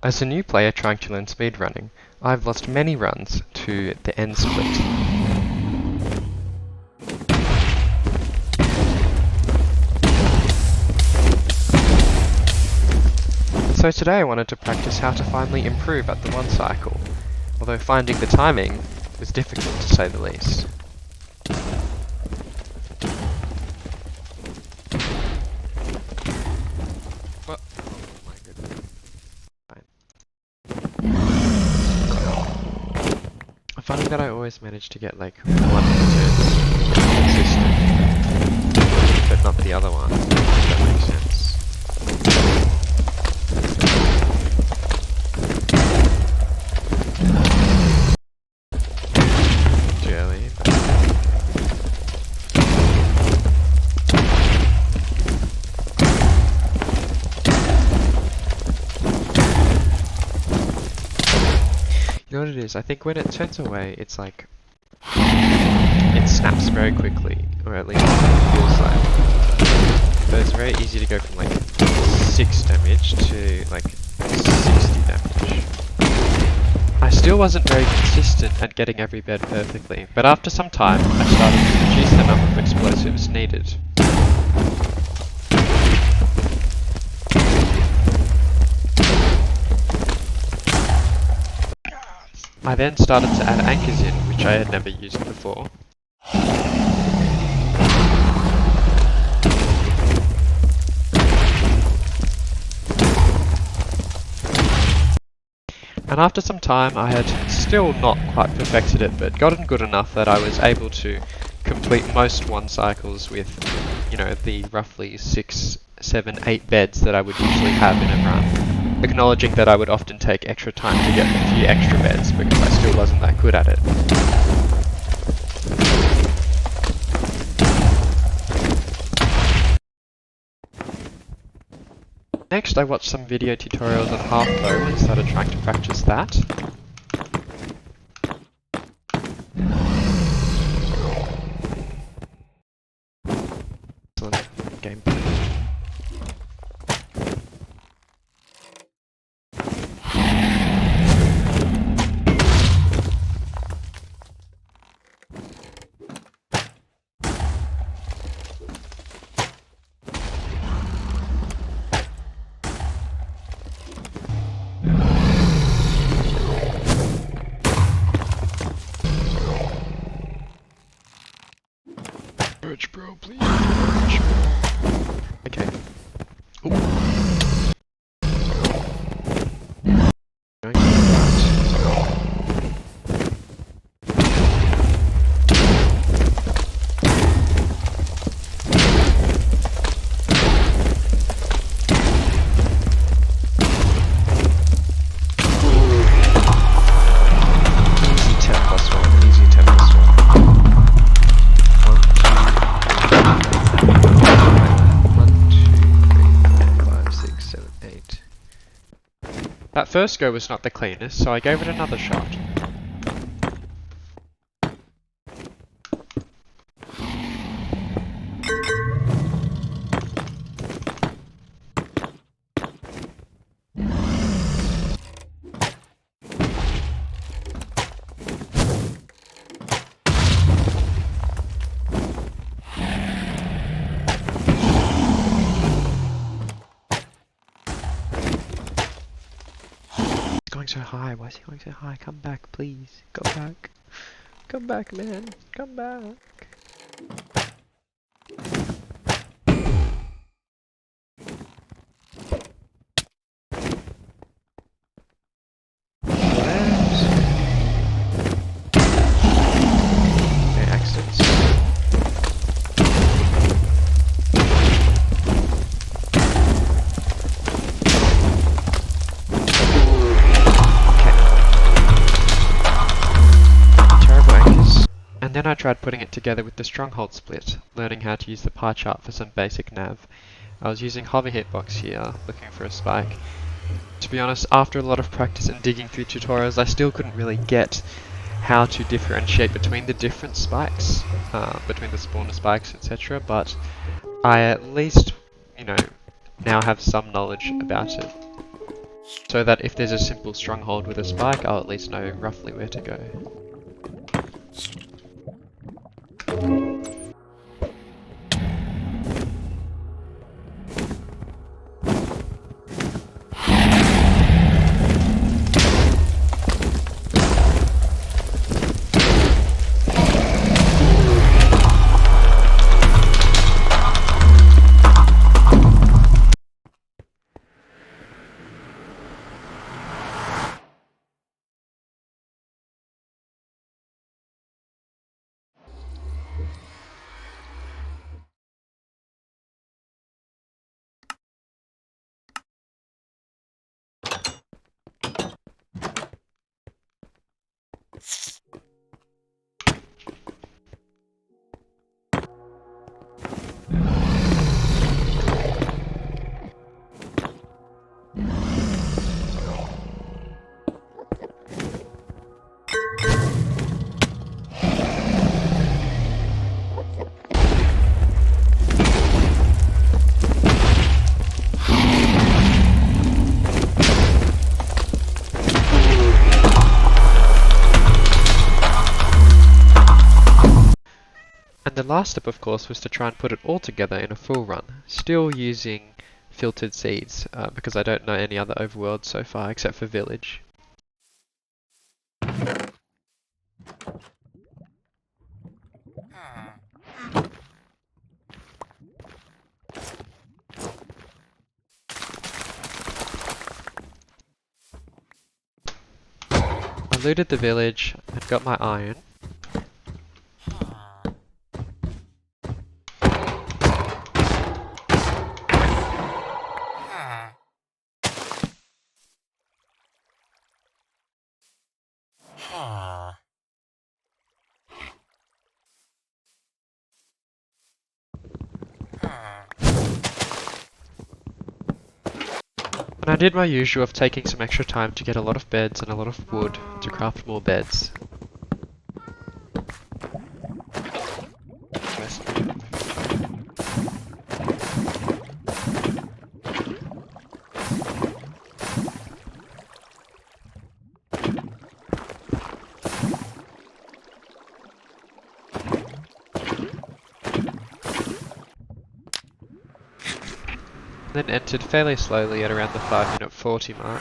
As a new player trying to learn speedrunning, I've lost many runs to the end split. So today I wanted to practice how to finally improve at the one cycle, although finding the timing was difficult to say the least. I'm finding that I always manage to get like one turn consistent, but not the other one, if that makes sense. Too early. You know what it is? I think when it turns away, it's like it snaps very quickly, or at least it feels like. But it's very easy to go from like 6 damage to like 60 damage. I still wasn't very consistent at getting every bed perfectly, but after some time, I started to reduce the number of explosives needed. I then started to add anchors in, which I had never used before. And after some time I had still not quite perfected it, but gotten good enough that I was able to complete most one cycles with, you know, the roughly 6, 7, 8 beds that I would usually have in a run. Acknowledging that I would often take extra time to get a few extra beds because I still wasn't that good at it. Next I watched some video tutorials on halfbow and started trying to practice that. Excellent gameplay. Birch bro, please. Birch. Okay. Ooh. Going to easy 10 plus 1, easy 10 plus 1. 1, 2, 3, 4, 5, 6, 7, 8. That first go was not the cleanest, so I gave it another shot. Going so high, why is he going so high? Come back, please. Go back. Come back, man. Come back. Okay, accidents. And then I tried putting it together with the stronghold split, learning how to use the pie chart for some basic nav. I was using hover hitbox here, looking for a spike. To be honest, after a lot of practice and digging through tutorials, I still couldn't really get how to differentiate between the different spikes, between the spawner spikes, etc. But I at least, you know, now have some knowledge about it. so that if there's a simple stronghold with a spike, I'll at least know roughly where to go. And the last step, of course, was to try and put it all together in a full run, still using filtered seeds, because I don't know any other overworlds so far except for Village. I looted the village and got my iron. And I did my usual of taking some extra time to get a lot of beds and a lot of wood to craft more beds. Then entered fairly slowly at around the 5-minute 40 mark.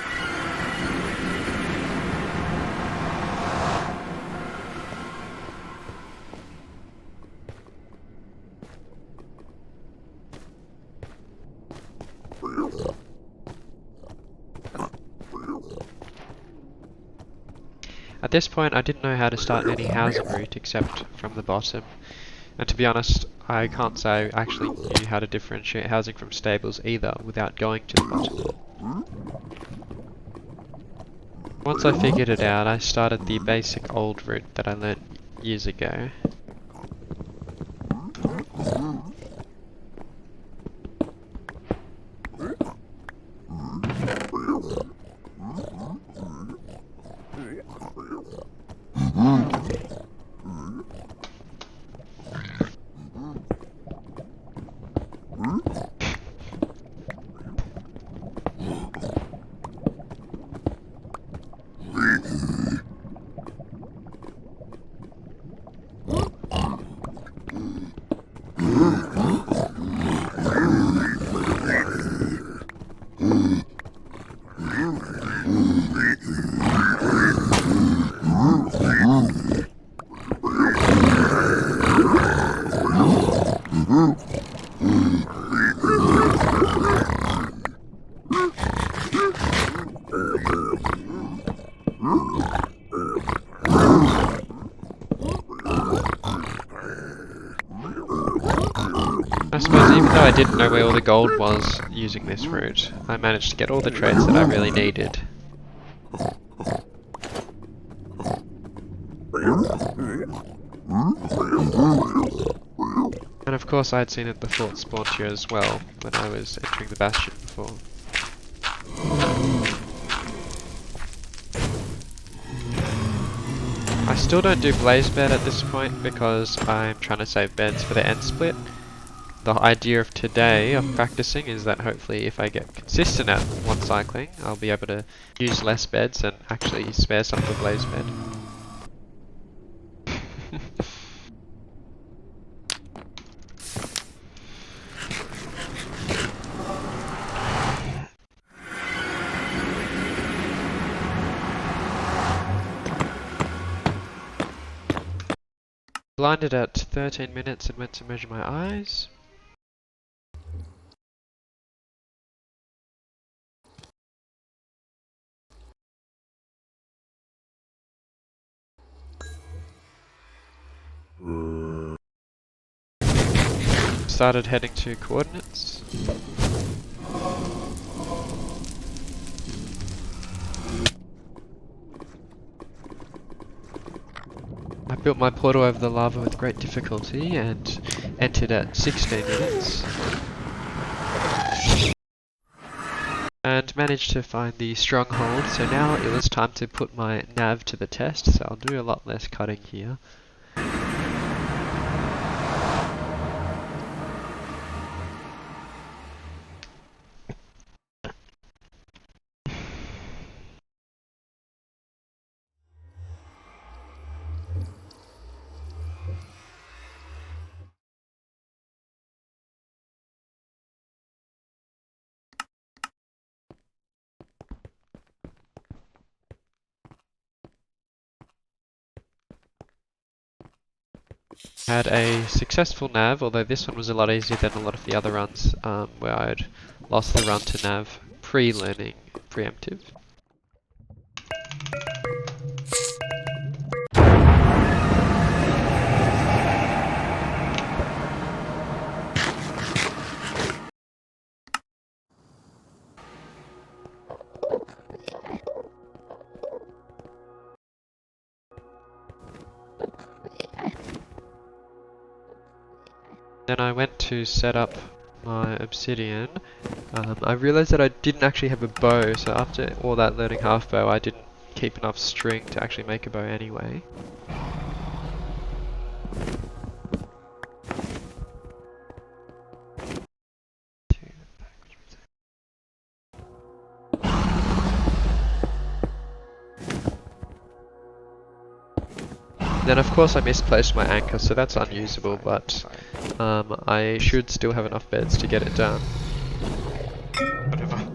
At this point I didn't know how to start any housing route except from the bottom, and to be honest I can't say I actually knew how to differentiate housing from stables either without going to the bottom. Once I figured it out, I started the basic old route that I learnt years ago. I suppose even though I didn't know where all the gold was using this route, I managed to get all the traits that I really needed. And of course I had seen it the fort spawned here as well, when I was entering the bastion before. I still don't do blaze bed at this point because I'm trying to save beds for the end split. the idea of today of practicing is that hopefully if I get consistent at one cycling, I'll be able to use less beds and actually spare some of the blaze bed. Blinded at 13 minutes and went to measure my eyes. Started heading to coordinates. I built my portal over the lava with great difficulty and entered at 16 minutes. And managed to find the stronghold, so now it was time to put my nav to the test, so I'll do a lot less cutting here. Had a successful nav, although this one was a lot easier than a lot of the other runs where I'd lost the run to nav pre-learning preemptive. Then I went to set up my obsidian. I realized that I didn't actually have a bow, so after all that learning halfbow, I didn't keep enough string to actually make a bow anyway. Then of course I misplaced my anchor, so that's unusable, but I should still have enough beds to get it done. Whatever.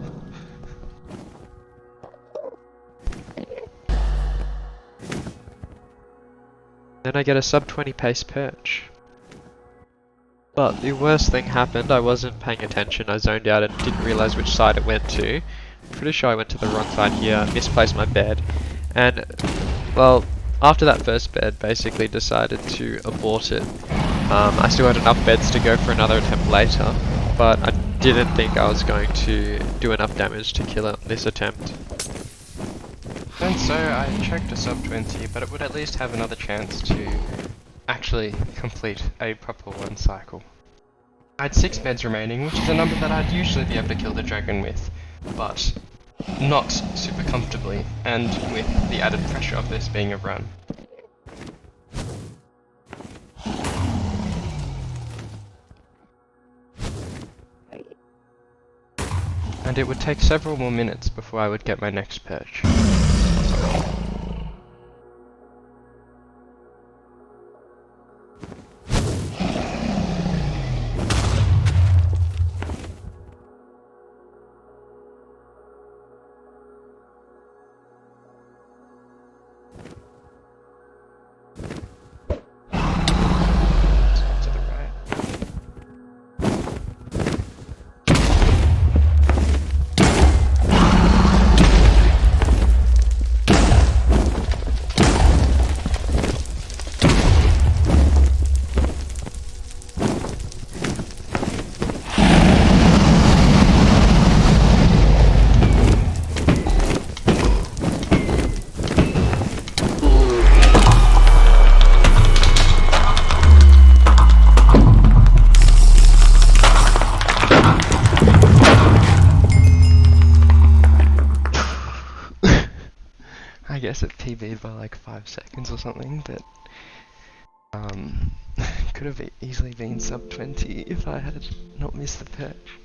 Then I get a sub 20 pace perch. But the worst thing happened, I wasn't paying attention, I zoned out and didn't realise which side it went to. I'm pretty sure I went to the wrong side here, misplaced my bed, and well, after that first bed, basically decided to abort it. I still had enough beds to go for another attempt later, but I didn't think I was going to do enough damage to kill it on this attempt. And so I checked a sub 20, but it would at least have another chance to actually complete a proper one cycle. I had 6 beds remaining, which is a number that I'd usually be able to kill the dragon with, but not super comfortably, and with the added pressure of this being a run. And it would take several more minutes before I would get my next perch. I guess it PB'd by like 5 seconds or something, but could have easily been sub 20 if I had not missed the perch.